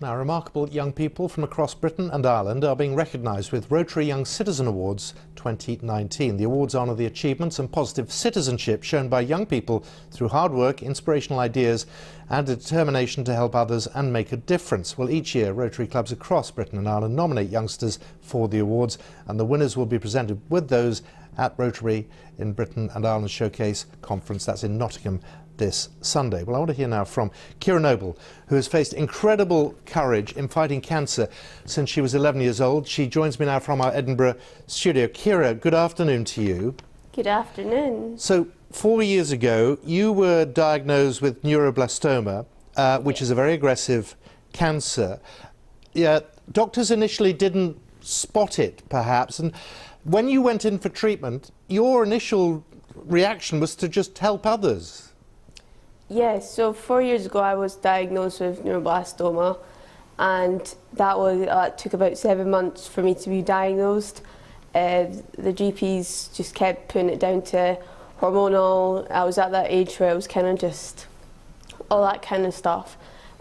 Now, remarkable young people from across Britain and Ireland are being recognised with Rotary Young Citizen Awards 2019. The awards honour the achievements and positive citizenship shown by young people through hard work, inspirational ideas and a determination to help others and make a difference. Well, each year Rotary clubs across Britain and Ireland nominate youngsters for the awards, and the winners will be presented with those at Rotary in Britain and Ireland Showcase Conference. That's in Nottingham this Sunday. Well, I want to hear now from Ciara Noble, who has faced incredible courage in fighting cancer since she was 11 years old. She joins me now from our Edinburgh studio. Ciara, good afternoon to you. Good afternoon. So, 4 years ago, you were diagnosed with neuroblastoma, which is a very aggressive cancer. Yeah, doctors initially didn't spot it, perhaps, and when you went in for treatment, your initial reaction was to just help others. Yes, so 4 years ago I was diagnosed with neuroblastoma, and that took about 7 months for me to be diagnosed. The GPs just kept putting it down to hormonal. I was at that age where I was kind of just all that kind of stuff,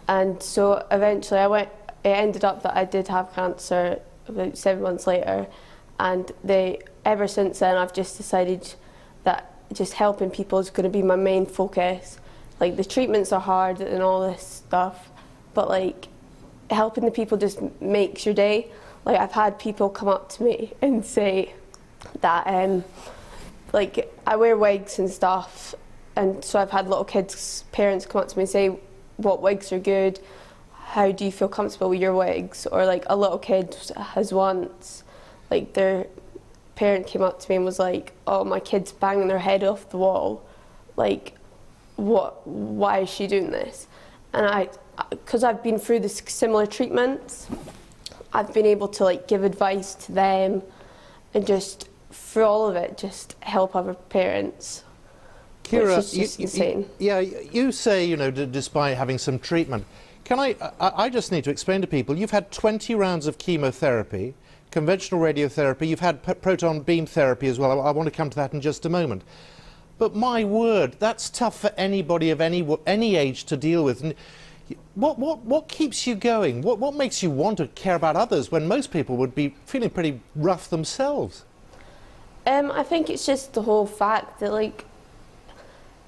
and so eventually it ended up that I did have cancer about 7 months later, and ever since then I've just decided that just helping people is going to be my main focus. Like, the treatments are hard and all this stuff, but like helping the people just makes your day. Like, I've had people come up to me and say that like, I wear wigs and stuff, and so I've had little kids' parents come up to me and say, what wigs are good, how do you feel comfortable with your wigs? Or like, a little kid has once, like, their parent came up to me and was like, oh, my kid's banging their head off the wall, like, why is she doing this? And because I've been through this similar treatments, I've been able to like give advice to them, and just through all of it, just help other parents. Ciara, which is just insane. You say, you know, despite having some treatment, I just need to explain to people, you've had 20 rounds of chemotherapy, conventional radiotherapy, you've had proton beam therapy as well. I want to come to that in just a moment. But my word, that's tough for anybody of any age to deal with. And what keeps you going? What makes you want to care about others when most people would be feeling pretty rough themselves? I think it's just the whole fact that, like,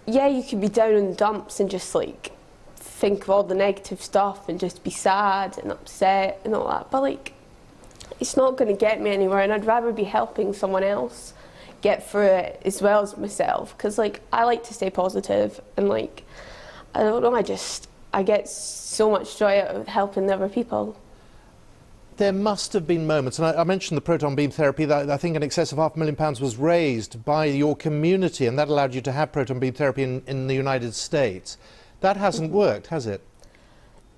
yeah, you could be down in the dumps and just like think of all the negative stuff and just be sad and upset and all that, but like, it's not going to get me anywhere, and I'd rather be helping someone else get through it as well as myself, because like, I like to stay positive, and like, I don't know, I get so much joy out of helping other people. There must have been moments, and I mentioned the proton beam therapy, that I think in excess of £500,000 was raised by your community, and that allowed you to have proton beam therapy in the United States. That hasn't worked, has it?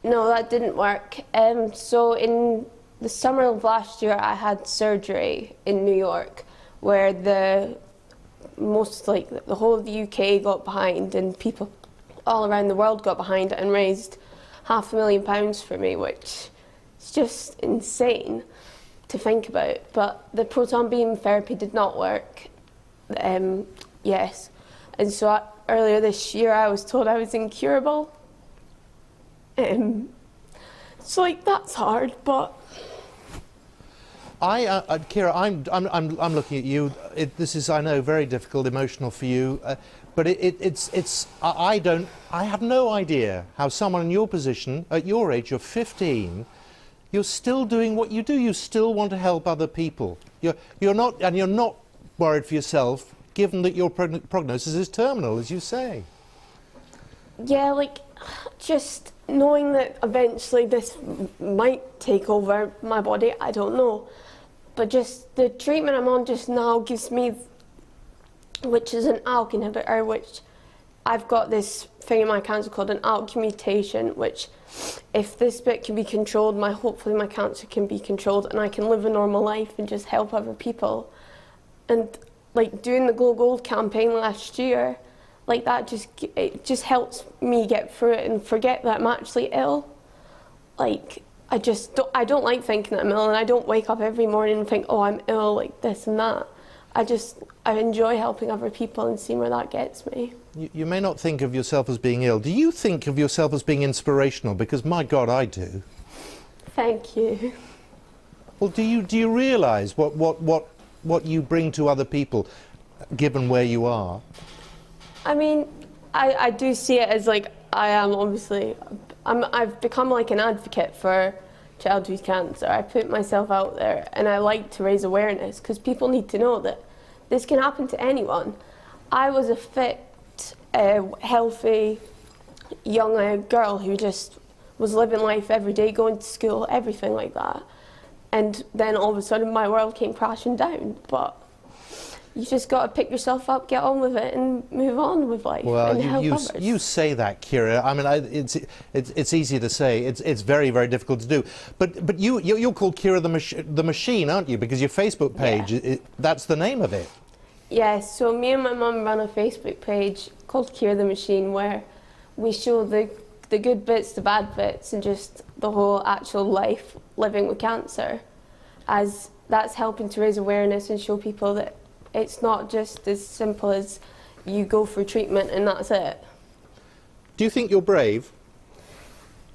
No, that didn't work. So in the summer of last year I had surgery in New York, where the whole of the UK got behind, and people all around the world got behind it and raised £500,000 for me, which is just insane to think about. But the proton beam therapy did not work. Yes, and so earlier this year I was told I was incurable. So like, that's hard, but. Ciara, I'm looking at you. This is, I know, very difficult, emotional for you, but I have no idea how someone in your position, at your age, you're 15, you're still doing what you do. You still want to help other people. You're not worried for yourself, given that your prognosis is terminal, as you say. Yeah, like, just knowing that eventually this might take over my body, I don't know. But just the treatment I'm on just now gives me, which is an ALK inhibitor, which I've got this thing in my cancer called an ALK mutation, which if this bit can be controlled, hopefully my cancer can be controlled and I can live a normal life and just help other people. And like, doing the Glow Gold campaign last year, like, that just helps me get through it and forget that I'm actually ill. Like, I don't like thinking that I'm ill, and I don't wake up every morning and think, oh, I'm ill, like this and that. I enjoy helping other people and seeing where that gets me. You may not think of yourself as being ill. Do you think of yourself as being inspirational? Because, my God, I do. Thank you. Well, do you realise what you bring to other people, given where you are? I mean, I do see it as like, I am obviously, I've become like an advocate for childhood cancer. I put myself out there and I like to raise awareness because people need to know that this can happen to anyone. I was a fit, healthy, young girl who just was living life every day, going to school, everything like that. And then all of a sudden my world came crashing down. But you just got to pick yourself up, get on with it, and move on with life. Well, and help others. You say that, Kira. I mean, it's easy to say. It's very, very difficult to do. But you're called Kira the Machine, aren't you? Because your Facebook page, that's the name of it. Yes. So me and my mum run a Facebook page called Kira the Machine, where we show the good bits, the bad bits, and just the whole actual life living with cancer. As that's helping to raise awareness and show people that it's not just as simple as you go for treatment and that's it. Do you think you're brave?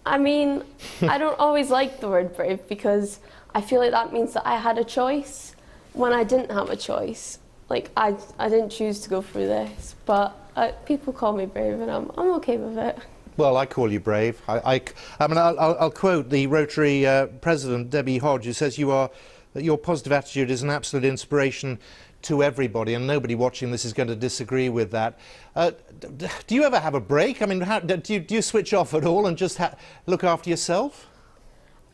I mean, I don't always like the word brave because I feel like that means that I had a choice when I didn't have a choice. Like, I didn't choose to go through this, but people call me brave and I'm okay with it. Well, I call you brave. I mean, I'll quote the Rotary president, Debbie Hodge, who says your positive attitude is an absolute inspiration to everybody, and nobody watching this is going to disagree with that. Do you ever have a break? I mean, do you switch off at all and just look after yourself?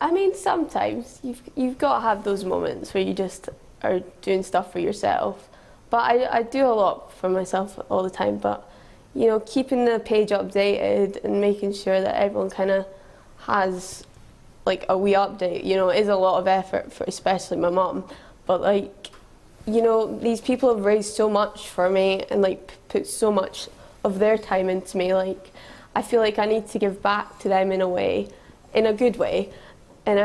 I mean, sometimes you've got to have those moments where you just are doing stuff for yourself. But I do a lot for myself all the time. But you know, keeping the page updated and making sure that everyone kind of has like a wee update, you know, is a lot of effort for especially my mum. But like, you know, these people have raised so much for me and like put so much of their time into me. Like, I feel like I need to give back to them in a way, in a good way. And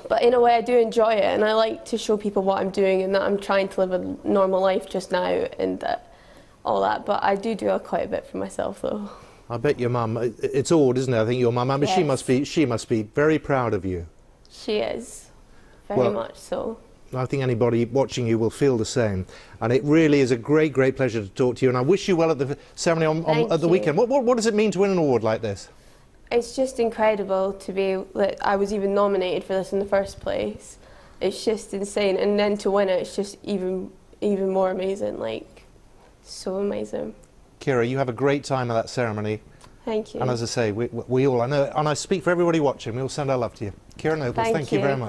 but in a way I do enjoy it, and I like to show people what I'm doing and that I'm trying to live a normal life just now and all that. But I do quite a bit for myself though. I bet your mum, it's odd, isn't it? I think your mum, I mean, Yes. she must be very proud of you. She is, very much so. I think anybody watching you will feel the same. And it really is a great, great pleasure to talk to you. And I wish you well at the ceremony at the weekend. What does it mean to win an award like this? It's just incredible to be that I was even nominated for this in the first place. It's just insane. And then to win it, it's just even more amazing. Like, so amazing. Kira, you have a great time at that ceremony. Thank you. And as I say, we all, I know, and I speak for everybody watching, we all send our love to you. Kira Nobles, thank you very much.